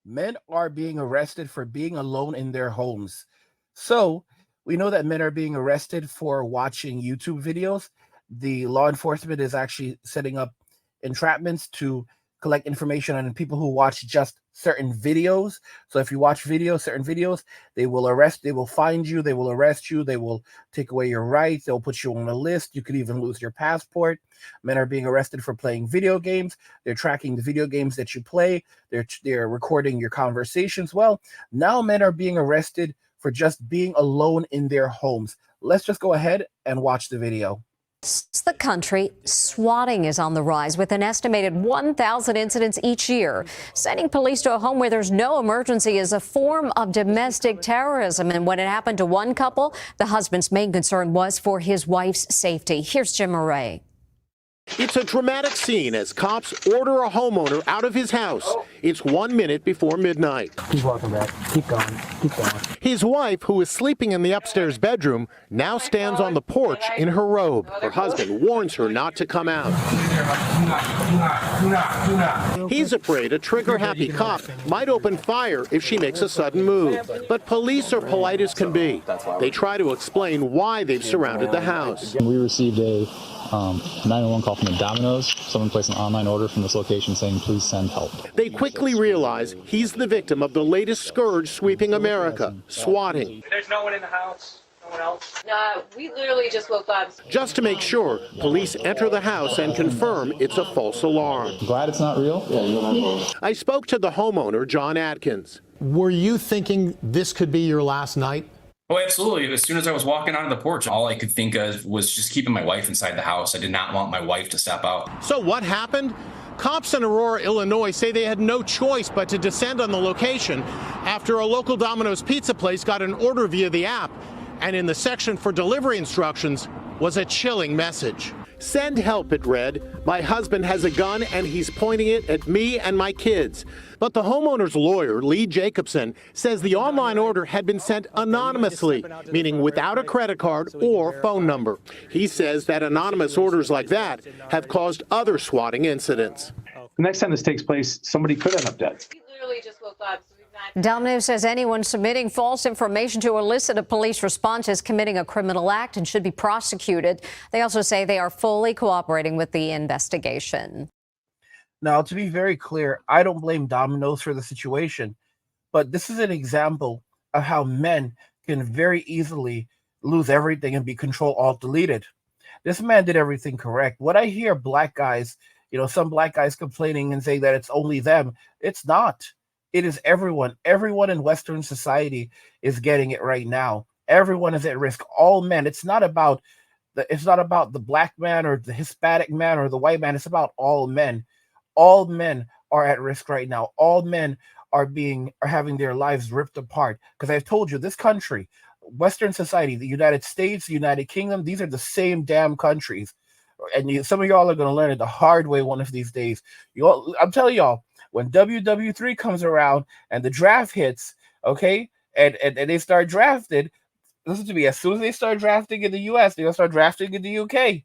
Men are being arrested for being alone in their homes. So we know that men are being arrested for watching YouTube videos. The law enforcement is actually setting up entrapments to collect information on people who watch just certain videos. So if you watch videos, certain videos, they will find you, they will arrest you, they will take away your rights, they'll put you on a list. You could even lose your passport. Men are being arrested for playing video games. They're tracking the video games that you play. They're recording your conversations. Well, now men are being arrested for just being alone in their homes. Let's just go ahead and watch the video. Across the country, swatting is on the rise with an estimated 1,000 incidents each year. Sending police to a home where there's no emergency is a form of domestic terrorism. And when it happened to one couple, the husband's main concern was for his wife's safety. Here's Jim Murray. It's a dramatic scene as cops order a homeowner out of his house. It's 1 minute before midnight. Keep walking back. Keep going. Keep going. His wife, who is sleeping in the upstairs bedroom, now stands on the porch in her robe. Her husband warns her not to come out. He's afraid a trigger-happy cop might open fire if she makes a sudden move. But police are polite as can be. They try to explain why they've surrounded the house. We received a 911 call from the Domino's. Someone placed an online order from this location saying, please send help. They quickly realize he's the victim of the latest scourge sweeping America, swatting. There's no one in the house? No one else? No, we literally just woke up. Just to make sure, police enter the house and confirm it's a false alarm. Glad it's not real? I spoke to the homeowner, John Atkins. Were you thinking this could be your last night? Oh, absolutely. As soon as I was walking onto the porch, all I could think of was just keeping my wife inside the house. I did not want my wife to step out. So what happened? Cops in Aurora, Illinois say they had no choice but to descend on the location after a local Domino's pizza place got an order via the app. And in the section for delivery instructions was a chilling message. Send help, it read. My husband has a gun and he's pointing it at me and my kids. But the homeowner's lawyer, Lee Jacobson, says the online order had been sent anonymously, meaning without a credit card or phone number. He says that anonymous orders like that have caused other swatting incidents. The next time this takes place, somebody could end up dead. We literally just woke up. So we've not... Domino says anyone submitting false information to elicit a police response is committing a criminal act and should be prosecuted. They also say they are fully cooperating with the investigation. Now, to be very clear, I don't blame Domino's for the situation, but this is an example of how men can very easily lose everything and be Control-Alt-Deleted. This man did everything correct. When I hear black guys, some black guys complaining and saying that it's only them, it's not. It is everyone. Everyone in Western society is getting it right now. Everyone is at risk. All men. It's not about the black man or the Hispanic man or the white man. It's about all men. All men are at risk right now. All men are having their lives ripped apart. Because I've told you, this country, Western society, the United States, the United Kingdom, these are the same damn countries. And some of y'all are going to learn it the hard way one of these days. I'm telling y'all, when WW3 comes around and the draft hits, okay, and they start drafted, listen to me, as soon as they start drafting in the US, they're going to start drafting in the UK.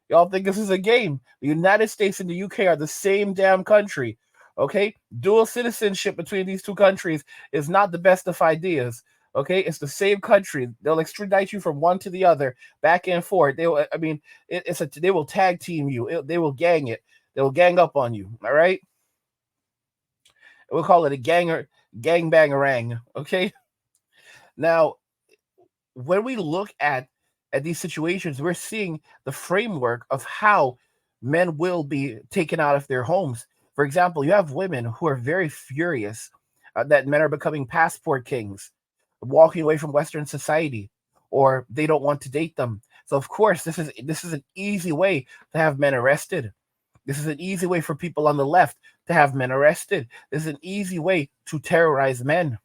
Y'all think this is a game. The United States and the UK are the same damn country, okay? Dual citizenship between these two countries is not the best of ideas, okay? It's the same country. They'll extradite you from one to the other, back and forth. They will tag team you. They will gang it. They will gang up on you, all right? We'll call it a gang-bangarang, okay? Now, when we look at these situations, we're seeing the framework of how men will be taken out of their homes. For example, you have women who are very furious that men are becoming passport kings, walking away from Western society, or they don't want to date them. So of course, this is an easy way to have men arrested. This is an easy way for people on the left to have men arrested. This is an easy way to terrorize men.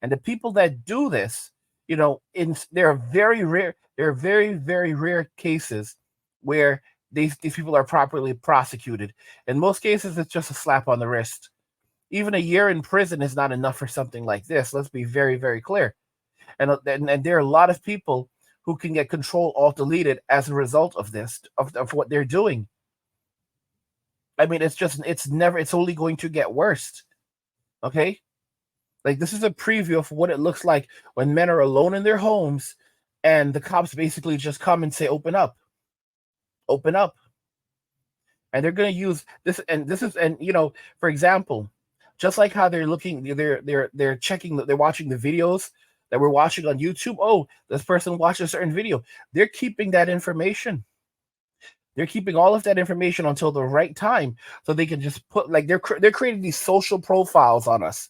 And the people that do this, there are very rare. There are very, very rare cases where these people are properly prosecuted. In most cases, it's just a slap on the wrist. Even a year in prison is not enough for something like this. Let's be very, very clear. And there are a lot of people who can get Control-Alt-Deleted as a result of this, of what they're doing. I mean, it's only going to get worse. Okay, like this is a preview of what it looks like when men are alone in their homes, and the cops basically just come and say, open up," and they're going to use this. And this is, and for example, just like how they're looking, they're checking, they're watching the videos that we're watching on YouTube. Oh, this person watched a certain video. They're keeping that information. They're keeping all of that information until the right time, so they can just put, like, they're creating these social profiles on us,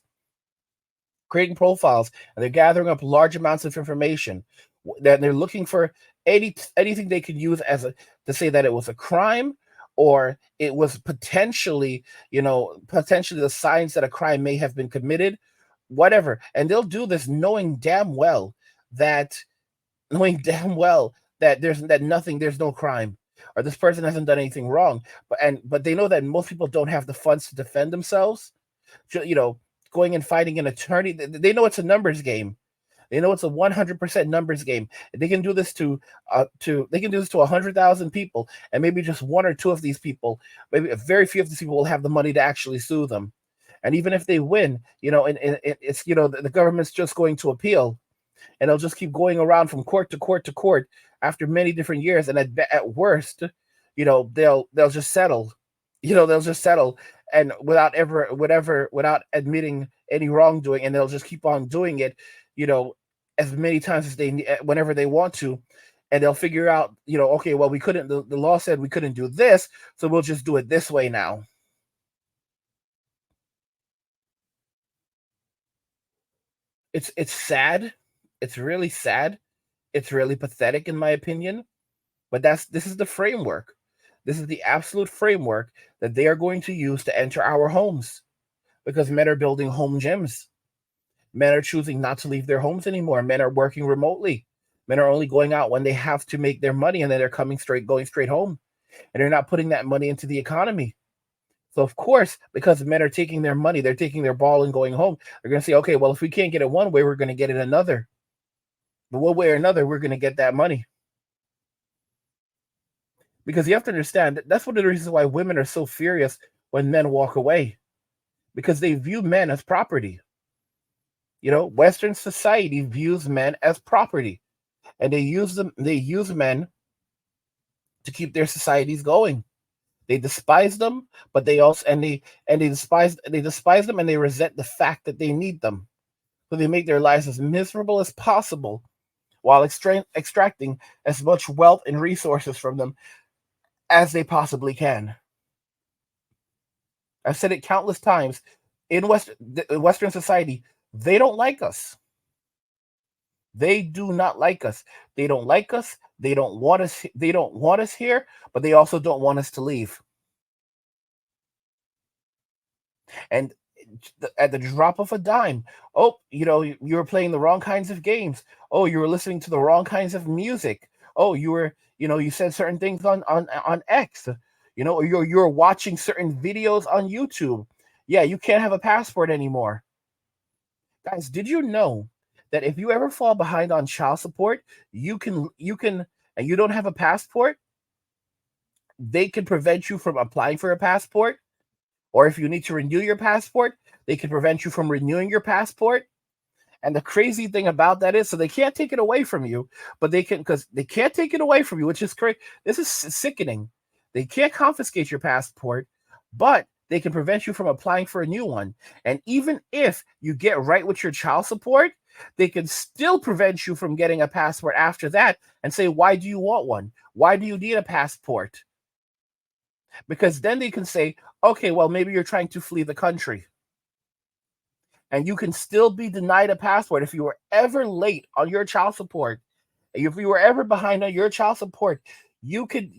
creating profiles, and they're gathering up large amounts of information that they're looking for anything they could use as a to say that it was a crime, or it was potentially, potentially the signs that a crime may have been committed, whatever. And they'll do this that knowing damn well that there's no crime, or this person hasn't done anything wrong, but they know that most people don't have the funds to defend themselves. Going and fighting an attorney, they know it's a numbers game. They know it's a 100% numbers game. They can do this to 100,000 people, and maybe just one or two of these people, maybe a very few of these people will have the money to actually sue them. And even if they win, and it's the government's just going to appeal, and they'll just keep going around from court to court to court after many different years. And at worst, they'll just settle. They'll just settle, and without admitting any wrongdoing, and they'll just keep on doing it, as many times as whenever they want to, and they'll figure out, okay, well, we couldn't. The law said we couldn't do this, so we'll just do it this way now. It's sad. It's really sad. It's really pathetic, in my opinion. But this is the framework. This is the absolute framework that they are going to use to enter our homes, because men are building home gyms. Men are choosing not to leave their homes anymore. Men are working remotely. Men are only going out when they have to make their money, and then they're going straight home. And they're not putting that money into the economy. So, of course, because men are taking their money, they're taking their ball and going home. They're going to say, okay, well, if we can't get it one way, we're going to get it another. But one way or another, we're going to get that money. Because you have to understand that's one of the reasons why women are so furious when men walk away, because they view men as property. Western society views men as property, and they use men to keep their societies going. They despise them, but they despise them, and they resent the fact that they need them. So they make their lives as miserable as possible, while extracting as much wealth and resources from them as they possibly can. I've said it countless times. In Western society, they don't like us. They do not like us. They don't like us. They don't want us. They don't want us here, but they also don't want us to leave. And at the drop of a dime, oh, you were playing the wrong kinds of games. Oh, you were listening to the wrong kinds of music. Oh, you said certain things on X. Or you're watching certain videos on YouTube. Yeah, you can't have a passport anymore. Guys, did you know that if you ever fall behind on child support, you can, and you don't have a passport, they can prevent you from applying for a passport. Or if you need to renew your passport, they can prevent you from renewing your passport. And the crazy thing about that is, so they can't take it away from you, but because they can't take it away from you, which is crazy. This is sickening. They can't confiscate your passport, but they can prevent you from applying for a new one. And even if you get right with your child support, they can still prevent you from getting a passport after that, and say, why do you want one? Why do you need a passport? Because then they can say, okay, well, maybe you're trying to flee the country. And you can still be denied a passport if you were ever late on your child support. If you were ever behind on your child support, you could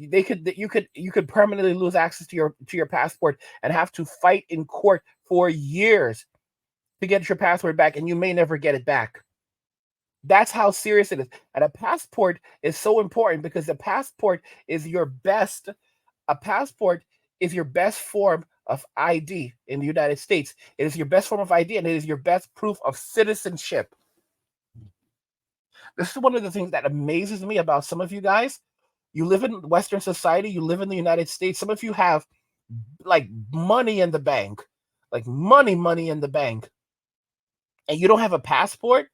permanently lose access to your passport and have to fight in court for years to get your passport back, and you may never get it back. That's how serious it is. And a passport is so important, because a passport is your best form of ID in the United States. It is your best form of ID, and it is your best proof of citizenship. This is one of the things that amazes me about some of you guys. You live in Western society, you live in the United States. Some of you have like money in the bank, like money in the bank, and you don't have a passport,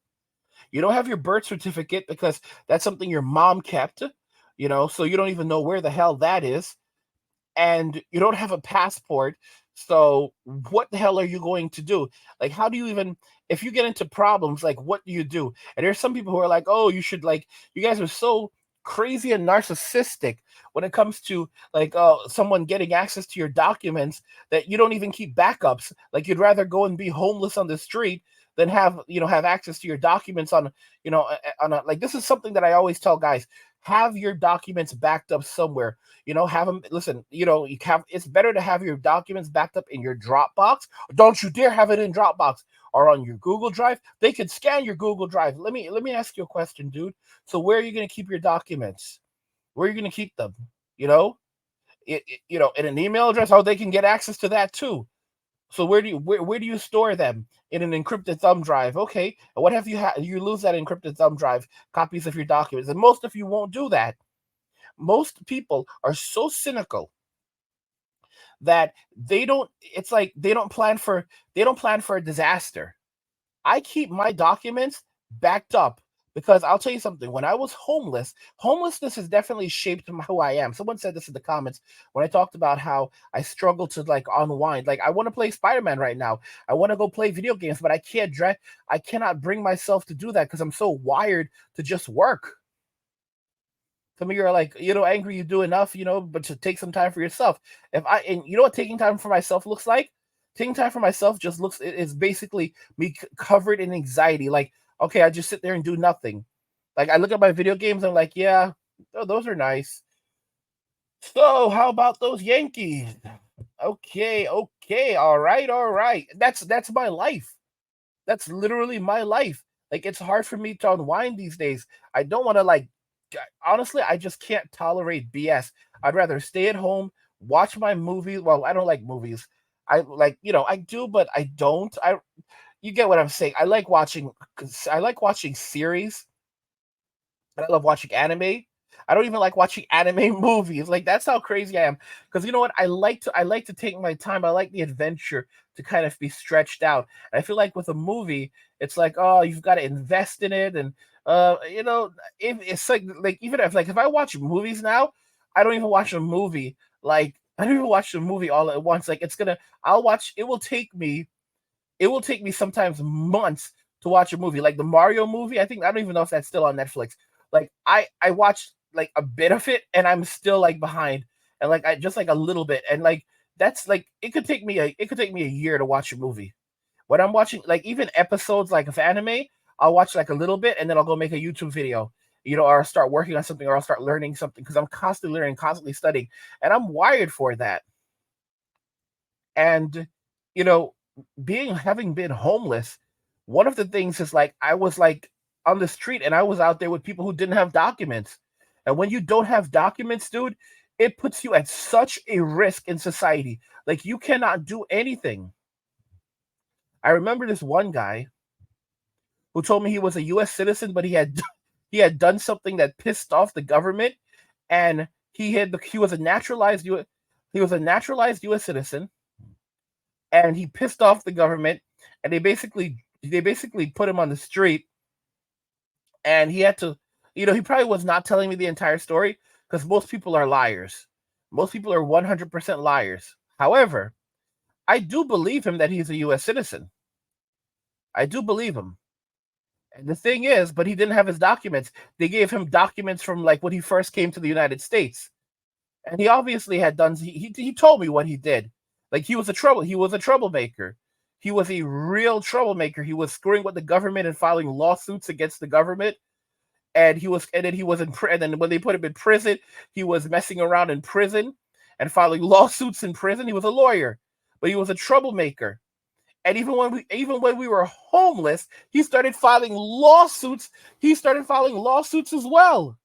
you don't have your birth certificate because that's something your mom kept, so you don't even know where the hell that is, and you don't have a passport. So what the hell are you going to do? Like, how do you even, if you get into problems, like, what do you do? And there's some people who are like, oh, you should, like, you guys are so crazy and narcissistic when it comes to, like, someone getting access to your documents, that you don't even keep backups. Like, you'd rather go and be homeless on the street than have access to your documents on, like, this is something that I always tell guys: have your documents backed up somewhere. Have them, listen, it's better to have your documents backed up in your Dropbox. Don't you dare have it in Dropbox or on your Google Drive. They could scan your Google Drive. Let me ask you a question, dude. So where are you going to keep your documents? Where are you going to keep them? In an email address. Oh, they can get access to that too. So where do you store them? In an encrypted thumb drive. Okay. And what have you lose that encrypted thumb drive, copies of your documents? And most of you won't do that. Most people are so cynical that it's like they don't plan for a disaster. I keep my documents backed up because I'll tell you something. When I was homelessness has definitely shaped who I am. Someone said this in the comments when I talked about how I struggle to, like, unwind. Like, I want to play Spider-Man right now. I want to go play video games, but I cannot bring myself to do that because I'm so wired to just work. Some of you are like, angry you do enough, but to take some time for yourself. And you know what taking time for myself looks like? Taking time for myself just it's basically me covered in anxiety. Like, okay, I just sit there and do nothing. Like, I look at my video games, I'm like, yeah, those are nice. So how about those Yankees? Okay, all right. That's my life. That's literally my life. Like, it's hard for me to unwind these days. I don't want to, like, honestly, I just can't tolerate BS. I'd rather stay at home, watch my movies. Well, I don't like movies. I do, but I don't. You get what I'm saying. I like watching series. I love watching anime. I don't even like watching anime movies. Like, that's how crazy I am. Because you know what? I like to take my time. I like the adventure to kind of be stretched out. And I feel like with a movie, it's like, oh, you've got to invest in it. And if it's like even if I watch movies now, I don't even watch a movie. Like, I don't even watch the movie all at once. Like, I'll watch, it will take me sometimes months to watch a movie. Like the Mario movie, I don't even know if that's still on Netflix. Like, I watched like a bit of it and I'm still like behind, and like I just like a little bit, and like that's like it could take me a year to watch a movie. When I'm watching, like, even episodes like of anime, I'll watch like a little bit and then I'll go make a YouTube video, or start working on something, or I'll start learning something because I'm constantly learning, constantly studying, and I'm wired for that. And you know, having been homeless, one of the things is, like, I was like on the street and I was out there with people who didn't have documents. And when you don't have documents, dude, it puts you at such a risk in society. Like, you cannot do anything. I remember this one guy who told me he was a US citizen, but he had done something that pissed off the government, and he was a naturalized US citizen, and he pissed off the government, and they basically put him on the street, and he had to, he probably was not telling me the entire story because most people are liars. Most people are 100% liars. However, I do believe him that he's a US citizen. I do believe him. And the thing is, but he didn't have his documents. They gave him documents from, like, when he first came to the United States. And he obviously had done, he told me what he did. Like, he was a troublemaker. He was a real troublemaker. He was screwing with the government and filing lawsuits against the government. And then he was in prison. And then when they put him in prison, he was messing around in prison and filing lawsuits in prison. He was a lawyer, but he was a troublemaker. And even when we were homeless, he started filing lawsuits. He started filing lawsuits as well.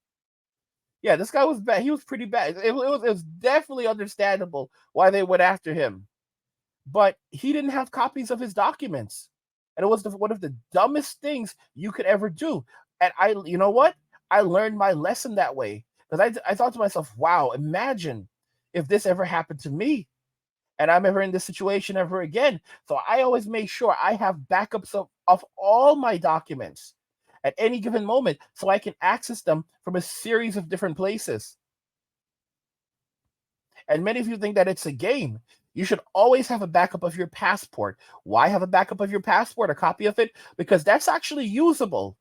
Yeah, this guy was bad. He was pretty bad. It was definitely understandable why they went after him. But he didn't have copies of his documents. And it was one of the dumbest things you could ever do. And you know what? I learned my lesson that way. Because I thought to myself, wow, imagine if this ever happened to me. and I'm ever in this situation ever again. So I always make sure I have backups of all my documents at any given moment so I can access them from a series of different places. And many of you think that it's a game. You should always have a backup of your passport. Why have a backup of your passport, a copy of it? Because that's actually usable.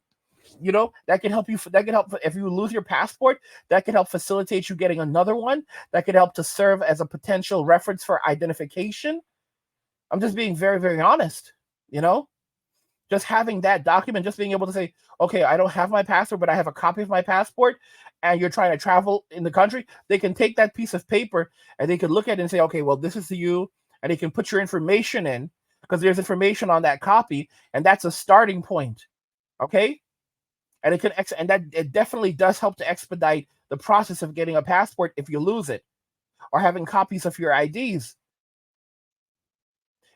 That can help you. That can help if you lose your passport. That can help facilitate you getting another one. That can help to serve as a potential reference for identification. I'm just being very, very honest. Just having that document, just being able to say, okay, I don't have my passport, but I have a copy of my passport, and you're trying to travel in the country, they can take that piece of paper and they can look at it and say, okay, well, this is you, and they can put your information in because there's information on that copy, and that's a starting point. Okay. And it definitely does help to expedite the process of getting a passport if you lose it, or having copies of your IDs.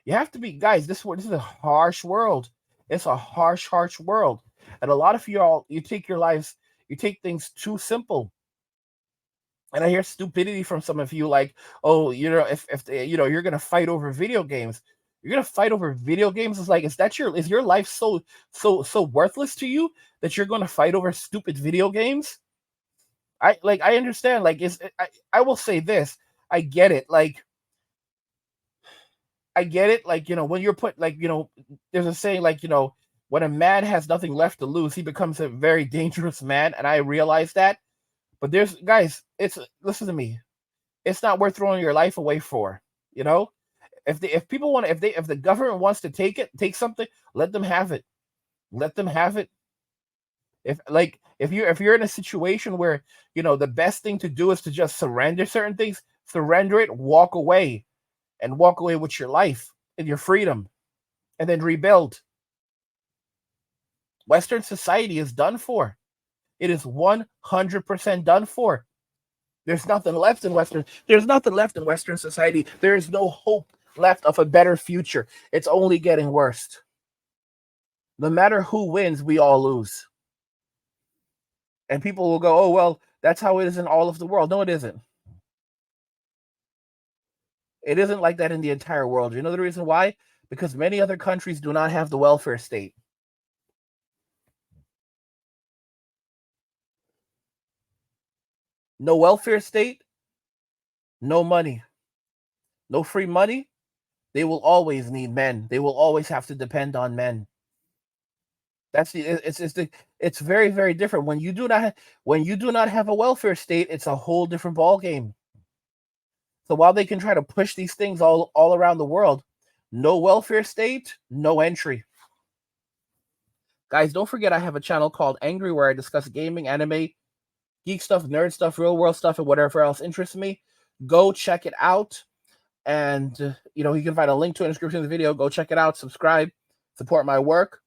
You have to be, guys, this is a harsh world. It's a harsh world. And a lot of you take your lives, you take things too simple. And I hear stupidity from some of you, like, oh, if you're gonna fight over video games. You're gonna fight over video games. It's like, is your life so worthless to you that you're gonna fight over stupid video games? I understand, like, I will say this. I get it. Like, when you're put, there's a saying, when a man has nothing left to lose, he becomes a very dangerous man. And I realize that. But listen to me. It's not worth throwing your life away for, if the government wants to take something, let them have it. Let them have it. If you're in a situation where, the best thing to do is to just surrender certain things, surrender it, walk away with your life and your freedom, and then rebuild. Western society is done for. It is 100% done for. There's nothing left in Western society. There is no hope left of a better future. It's only getting worse. No matter who wins, we all lose. And people will go, oh, well, that's how it is in all of the world. No, it isn't. It isn't like that in the entire world. You know the reason why? Because many other countries do not have the welfare state. No welfare state, no money. No free money. They will always need men. They will always have to depend on men. It's very, very different. When you do not have a welfare state, it's a whole different ball game. So while they can try to push these things all around the world, no welfare state, no entry. Guys, don't forget I have a channel called Angry where I discuss gaming, anime, geek stuff, nerd stuff, real world stuff, and whatever else interests me. Go check it out. And, you can find a link to it in the description of the video. Go check it out. Subscribe. Support my work.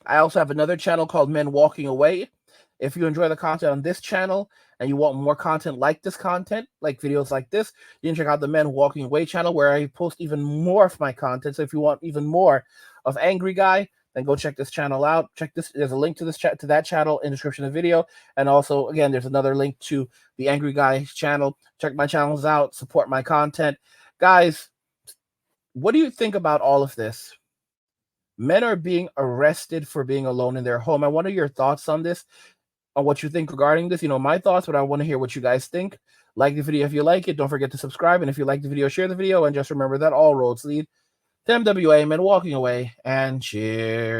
I also have another channel called Men Walking Away. If you enjoy the content on this channel and you want more content like this content, like videos like this, you can check out the Men Walking Away channel where I post even more of my content. So if you want even more of Angry Guy, then go check this channel out. There's a link to that channel in the description of the video. And also, again, there's another link to the Angry Guy channel. Check my channels out. Support my content. Guys, what do you think about all of this? Men are being arrested for being alone in their home. I want to hear your thoughts on this, on what you think regarding this. My thoughts, but I want to hear what you guys think. Like the video if you like it. Don't forget to subscribe. And if you like the video, share the video. And just remember that all roads lead to MWA, Men Walking Away. And cheers.